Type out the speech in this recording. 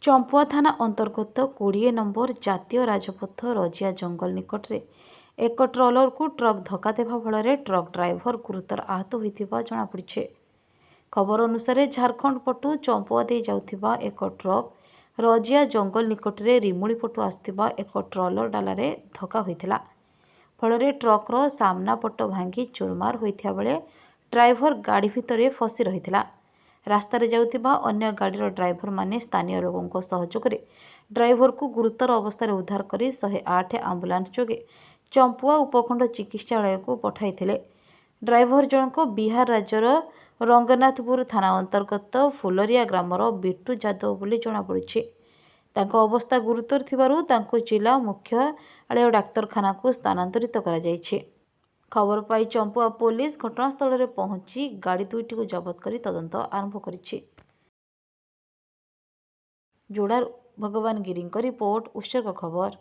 ଚମ୍ପୁଆ ଥାନା ଅନ୍ତର୍ଗତ 20 ନମ୍ବର ଜାତୀୟ ରାଜପଥ ରଜିଆ ଜଙ୍ଗଲ ନିକଟରେ ଏକ ଟ୍ରଲରକୁ ଟ୍ରକ୍ ଧକ୍କା ଦେବା ଫଳରେ ଟ୍ରକ୍ ଡ୍ରାଇଭର ଗୁରୁତର ଆହତ ହୋଇଥିବା ଜଣାପଡ଼ିଛି। ଖବର ଅନୁସାରେ ଝାରଖଣ୍ଡ ପଟୁ ଚମ୍ପୁଆ ଦେଇ ଯାଉଥିବା ଏକ ଟ୍ରକ୍ ରଜିଆ ଜଙ୍ଗଲ ନିକଟରେ ରିମୁଳି ପଟୁ ଆସୁଥିବା ଏକ ଟ୍ରଲର ଡାଲାରେ ଧକ୍କା ହୋଇଥିଲା। ଫଳରେ ଟ୍ରକ୍ର ସାମ୍ନା ପଟ ଭାଙ୍ଗି ଚୁରମାର ହୋଇଥିବା ବେଳେ ଡ୍ରାଇଭର ଗାଡ଼ି ଭିତରେ ଫସି ରହିଥିଲା। ରାସ୍ତାରେ ଯାଉଥିବା ଅନ୍ୟ ଗାଡ଼ିର ଡ୍ରାଇଭରମାନେ ସ୍ଥାନୀୟ ଲୋକଙ୍କ ସହଯୋଗରେ ଡ୍ରାଇଭରକୁ ଗୁରୁତର ଅବସ୍ଥାରେ ଉଦ୍ଧାର କରି 108 ଆମ୍ବୁଲାନ୍ସ ଯୋଗେ ଚମ୍ପୁଆ ଉପଖଣ୍ଡ ଚିକିତ୍ସାଳୟକୁ ପଠାଇଥିଲେ। ଡ୍ରାଇଭର ଜଣକ ବିହାର ରାଜ୍ୟର ରଙ୍ଗନାଥପୁର ଥାନା ଅନ୍ତର୍ଗତ ଫୁଲରିଆ ଗ୍ରାମର ବିଟୁ ଯାଦବ ବୋଲି ଜଣାପଡ଼ିଛି। ତାଙ୍କ ଅବସ୍ଥା ଗୁରୁତର ଥିବାରୁ ତାଙ୍କୁ ଜିଲ୍ଲା ମୁଖ୍ୟାଳୟ ଡାକ୍ତରଖାନାକୁ ସ୍ଥାନାନ୍ତରିତ କରାଯାଇଛି। ଖବର ପାଇ ଚମ୍ପୁଆ ପୋଲିସ ଘଟଣାସ୍ଥଳରେ ପହଞ୍ଚି ଗାଡ଼ି ଦୁଇଟିକୁ ଜବତ କରି ତଦନ୍ତ ଆରମ୍ଭ କରିଛି। ଯୋଡ଼ାରୁ ଭଗବାନ ଗିରିଙ୍କ ରିପୋର୍ଟ, ଉତ୍ସର୍ଗ ଖବର।